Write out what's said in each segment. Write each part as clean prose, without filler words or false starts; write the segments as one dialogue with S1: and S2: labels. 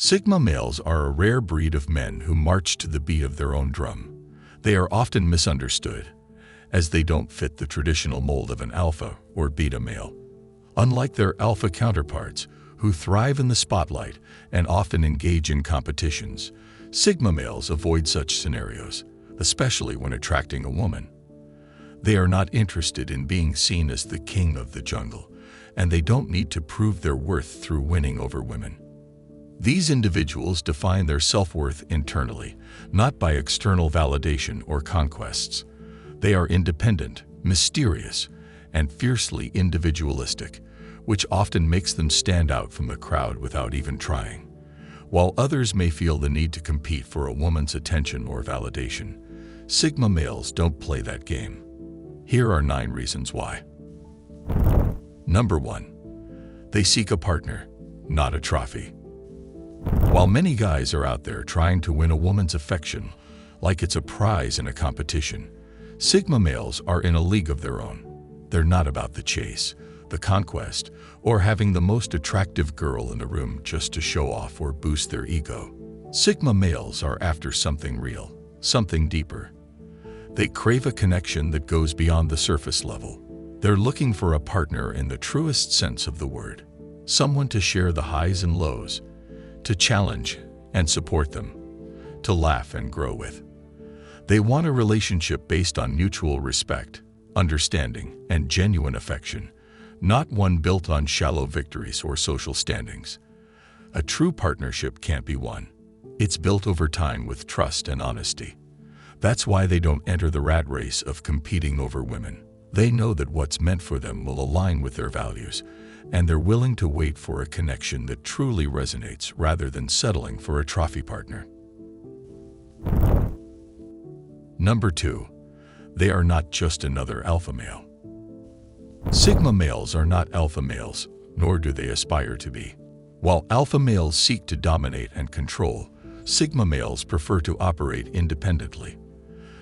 S1: Sigma males are a rare breed of men who march to the beat of their own drum. They are often misunderstood, as they don't fit the traditional mold of an alpha or beta male. Unlike their alpha counterparts, who thrive in the spotlight and often engage in competitions, Sigma males avoid such scenarios, especially when attracting a woman. They are not interested in being seen as the king of the jungle, and they don't need to prove their worth through winning over women. These individuals define their self-worth internally, not by external validation or conquests. They are independent, mysterious, and fiercely individualistic, which often makes them stand out from the crowd without even trying. While others may feel the need to compete for a woman's attention or validation, Sigma males don't play that game. Here are 9 reasons why. Number 1. They seek a partner, not a trophy. While many guys are out there trying to win a woman's affection like it's a prize in a competition, Sigma males are in a league of their own. They're not about the chase, the conquest, or having the most attractive girl in the room just to show off or boost their ego. Sigma males are after something real, something deeper. They crave a connection that goes beyond the surface level. They're looking for a partner in the truest sense of the word, someone to share the highs and lows, to challenge and support them, to laugh and grow with. They want a relationship based on mutual respect, understanding, and genuine affection, not one built on shallow victories or social standings. A true partnership can't be won. It's built over time with trust and honesty. That's why they don't enter the rat race of competing over women. They know that what's meant for them will align with their values, and they're willing to wait for a connection that truly resonates rather than settling for a trophy partner. Number 2. They are not just another alpha male. Sigma males are not alpha males, nor do they aspire to be. While alpha males seek to dominate and control, Sigma males prefer to operate independently.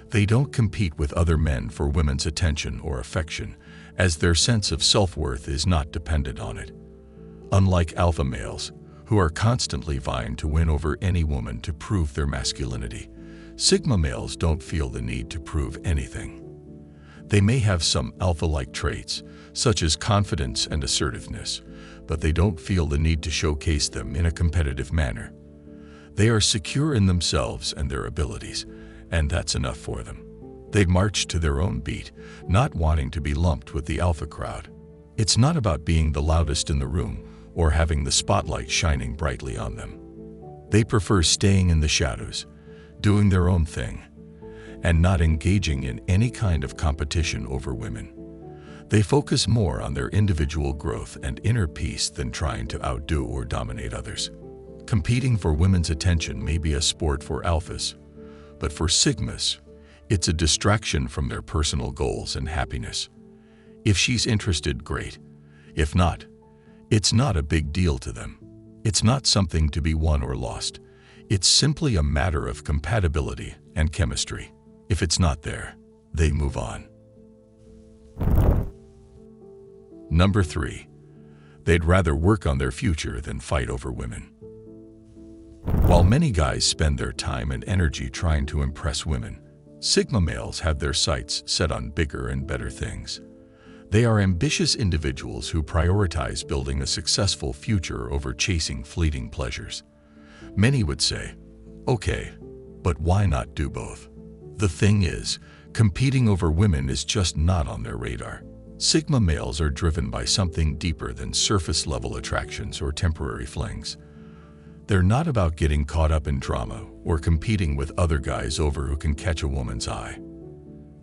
S1: They don't compete with other men for women's attention or affection, as their sense of self-worth is not dependent on it. Unlike alpha males, who are constantly vying to win over any woman to prove their masculinity, Sigma males don't feel the need to prove anything. They may have some alpha-like traits, such as confidence and assertiveness, but they don't feel the need to showcase them in a competitive manner. They are secure in themselves and their abilities, and that's enough for them. They march to their own beat, not wanting to be lumped with the alpha crowd. It's not about being the loudest in the room or having the spotlight shining brightly on them. They prefer staying in the shadows, doing their own thing, and not engaging in any kind of competition over women. They focus more on their individual growth and inner peace than trying to outdo or dominate others. Competing for women's attention may be a sport for alphas, but for Sigmas, it's a distraction from their personal goals and happiness. If she's interested, great. If not, it's not a big deal to them. It's not something to be won or lost. It's simply a matter of compatibility and chemistry. If it's not there, they move on. Number 3. They'd rather work on their future than fight over women. While many guys spend their time and energy trying to impress women, Sigma males have their sights set on bigger and better things. They are ambitious individuals who prioritize building a successful future over chasing fleeting pleasures. Many would say, okay, but why not do both? The thing is, competing over women is just not on their radar. Sigma males are driven by something deeper than surface-level attractions or temporary flings. They're not about getting caught up in drama or competing with other guys over who can catch a woman's eye.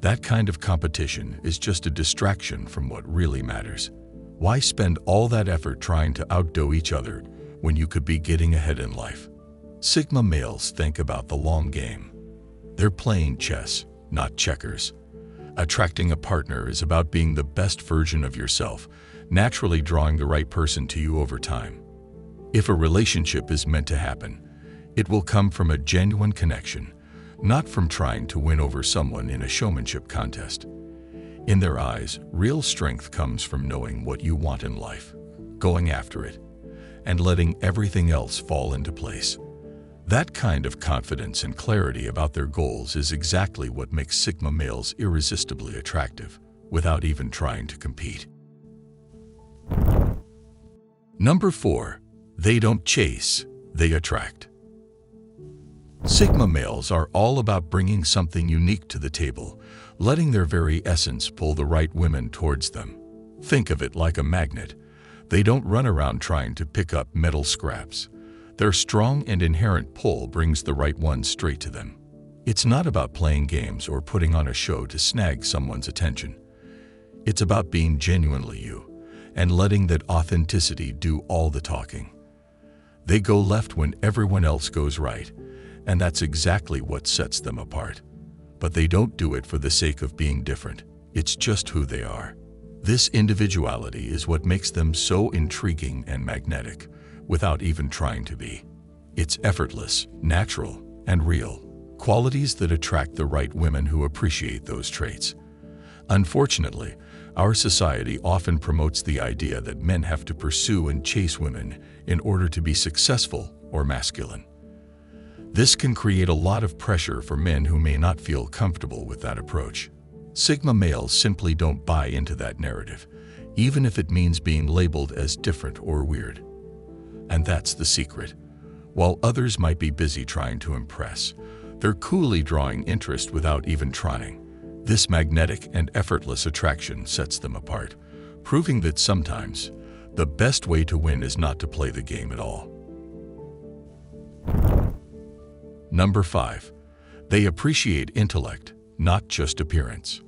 S1: That kind of competition is just a distraction from what really matters. Why spend all that effort trying to outdo each other when you could be getting ahead in life? Sigma males think about the long game. They're playing chess, not checkers. Attracting a partner is about being the best version of yourself, naturally drawing the right person to you over time. If a relationship is meant to happen, it will come from a genuine connection, not from trying to win over someone in a showmanship contest. In their eyes, real strength comes from knowing what you want in life, going after it, and letting everything else fall into place. That kind of confidence and clarity about their goals is exactly what makes Sigma males irresistibly attractive, without even trying to compete. Number 4. They don't chase, they attract. Sigma males are all about bringing something unique to the table, letting their very essence pull the right women towards them. Think of it like a magnet. They don't run around trying to pick up metal scraps. Their strong and inherent pull brings the right one straight to them. It's not about playing games or putting on a show to snag someone's attention. It's about being genuinely you and letting that authenticity do all the talking. They go left when everyone else goes right, and that's exactly what sets them apart. But they don't do it for the sake of being different. It's just who they are. This individuality is what makes them so intriguing and magnetic, without even trying to be. It's effortless, natural, and real, qualities that attract the right women who appreciate those traits. Unfortunately, our society often promotes the idea that men have to pursue and chase women in order to be successful or masculine. This can create a lot of pressure for men who may not feel comfortable with that approach. Sigma males simply don't buy into that narrative, even if it means being labeled as different or weird. And that's the secret. While others might be busy trying to impress, they're coolly drawing interest without even trying. This magnetic and effortless attraction sets them apart, proving that sometimes the best way to win is not to play the game at all. Number 5. They appreciate intellect, not just appearance.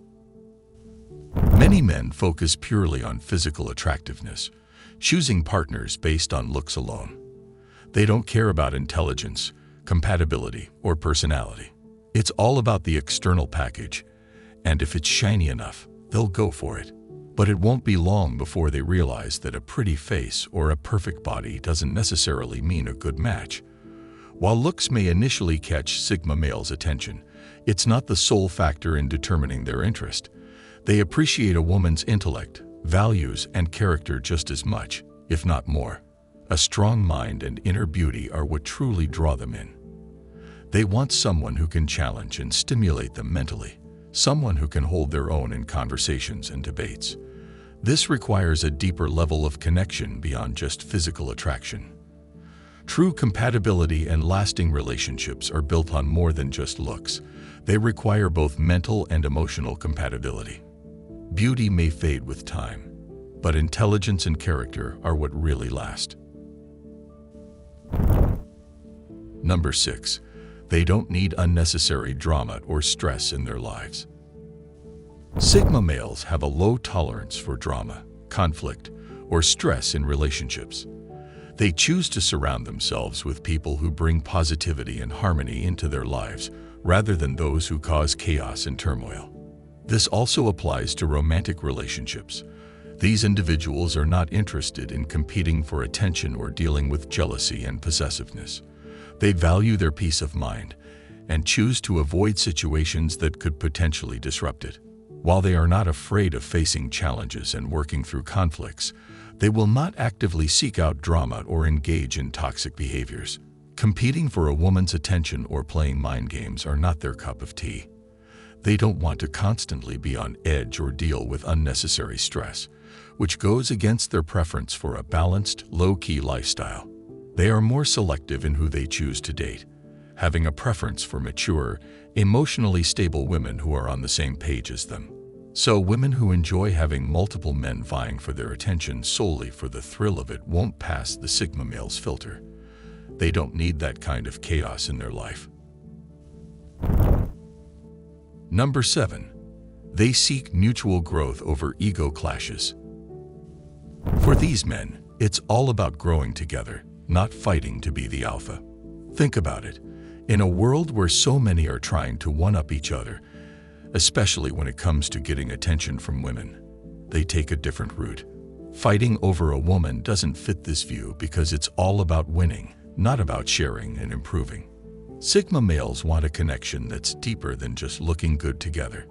S1: Many men focus purely on physical attractiveness, choosing partners based on looks alone. They don't care about intelligence, compatibility, or personality. It's all about the external package, and if it's shiny enough, they'll go for it. But it won't be long before they realize that a pretty face or a perfect body doesn't necessarily mean a good match. While looks may initially catch Sigma males' attention, it's not the sole factor in determining their interest. They appreciate a woman's intellect, values, and character just as much, if not more. A strong mind and inner beauty are what truly draw them in. They want someone who can challenge and stimulate them mentally, someone who can hold their own in conversations and debates. This requires a deeper level of connection beyond just physical attraction. True compatibility and lasting relationships are built on more than just looks. They require both mental and emotional compatibility. Beauty may fade with time, but intelligence and character are what really last. Number 6. They don't need unnecessary drama or stress in their lives. Sigma males have a low tolerance for drama, conflict, or stress in relationships. They choose to surround themselves with people who bring positivity and harmony into their lives, rather than those who cause chaos and turmoil. This also applies to romantic relationships. These individuals are not interested in competing for attention or dealing with jealousy and possessiveness. They value their peace of mind and choose to avoid situations that could potentially disrupt it. While they are not afraid of facing challenges and working through conflicts, they will not actively seek out drama or engage in toxic behaviors. Competing for a woman's attention or playing mind games are not their cup of tea. They don't want to constantly be on edge or deal with unnecessary stress, which goes against their preference for a balanced, low-key lifestyle. They are more selective in who they choose to date, having a preference for mature, emotionally stable women who are on the same page as them. So women who enjoy having multiple men vying for their attention solely for the thrill of it won't pass the Sigma male's filter. They don't need that kind of chaos in their life. Number 7. They seek mutual growth over ego clashes. For these men, it's all about growing together, not fighting to be the alpha. Think about it. In a world where so many are trying to one-up each other, especially when it comes to getting attention from women, they take a different route. Fighting over a woman doesn't fit this view because it's all about winning, not about sharing and improving. Sigma males want a connection that's deeper than just looking good together.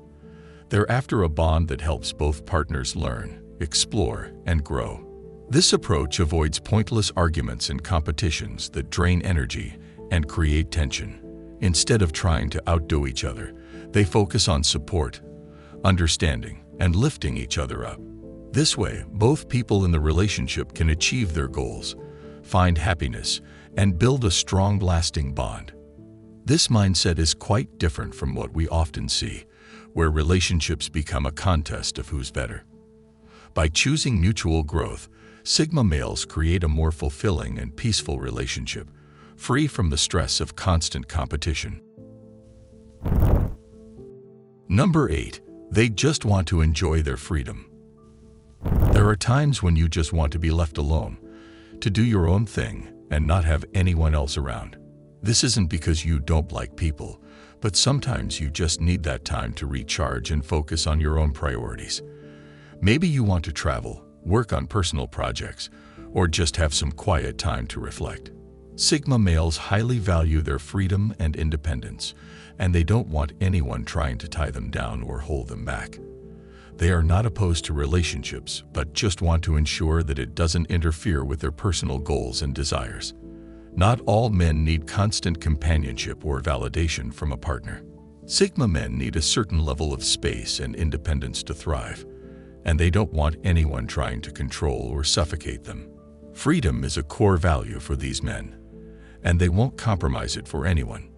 S1: They're after a bond that helps both partners learn, explore, and grow. This approach avoids pointless arguments and competitions that drain energy and create tension. Instead of trying to outdo each other, they focus on support, understanding, and lifting each other up. This way, both people in the relationship can achieve their goals, find happiness, and build a strong, lasting bond. This mindset is quite different from what we often see, where relationships become a contest of who's better. By choosing mutual growth, Sigma males create a more fulfilling and peaceful relationship, free from the stress of constant competition. Number 8. They just want to enjoy their freedom. There are times when you just want to be left alone, to do your own thing and not have anyone else around. This isn't because you don't like people, but sometimes you just need that time to recharge and focus on your own priorities. Maybe you want to travel, work on personal projects, or just have some quiet time to reflect. Sigma males highly value their freedom and independence, and they don't want anyone trying to tie them down or hold them back. They are not opposed to relationships, but just want to ensure that it doesn't interfere with their personal goals and desires. Not all men need constant companionship or validation from a partner. Sigma men need a certain level of space and independence to thrive, and they don't want anyone trying to control or suffocate them. Freedom is a core value for these men, and they won't compromise it for anyone.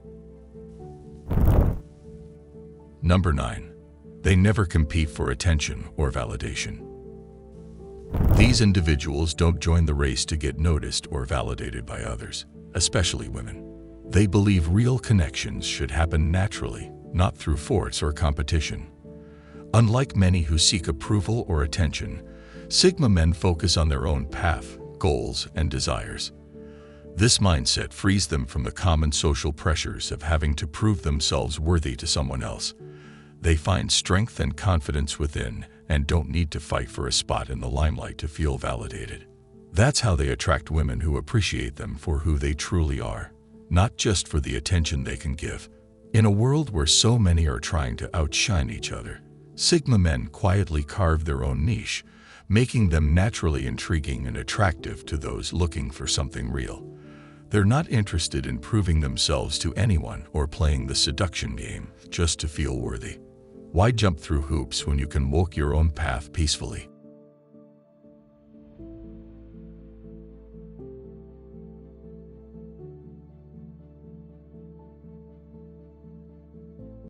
S1: Number 9. They never compete for attention or validation. These individuals don't join the race to get noticed or validated by others, especially women. They believe real connections should happen naturally, not through force or competition. Unlike many who seek approval or attention, Sigma men focus on their own path, goals, and desires. This mindset frees them from the common social pressures of having to prove themselves worthy to someone else. They find strength and confidence within and don't need to fight for a spot in the limelight to feel validated. That's how they attract women who appreciate them for who they truly are, not just for the attention they can give. In a world where so many are trying to outshine each other, Sigma men quietly carve their own niche, making them naturally intriguing and attractive to those looking for something real. They're not interested in proving themselves to anyone or playing the seduction game just to feel worthy. Why jump through hoops when you can walk your own path peacefully?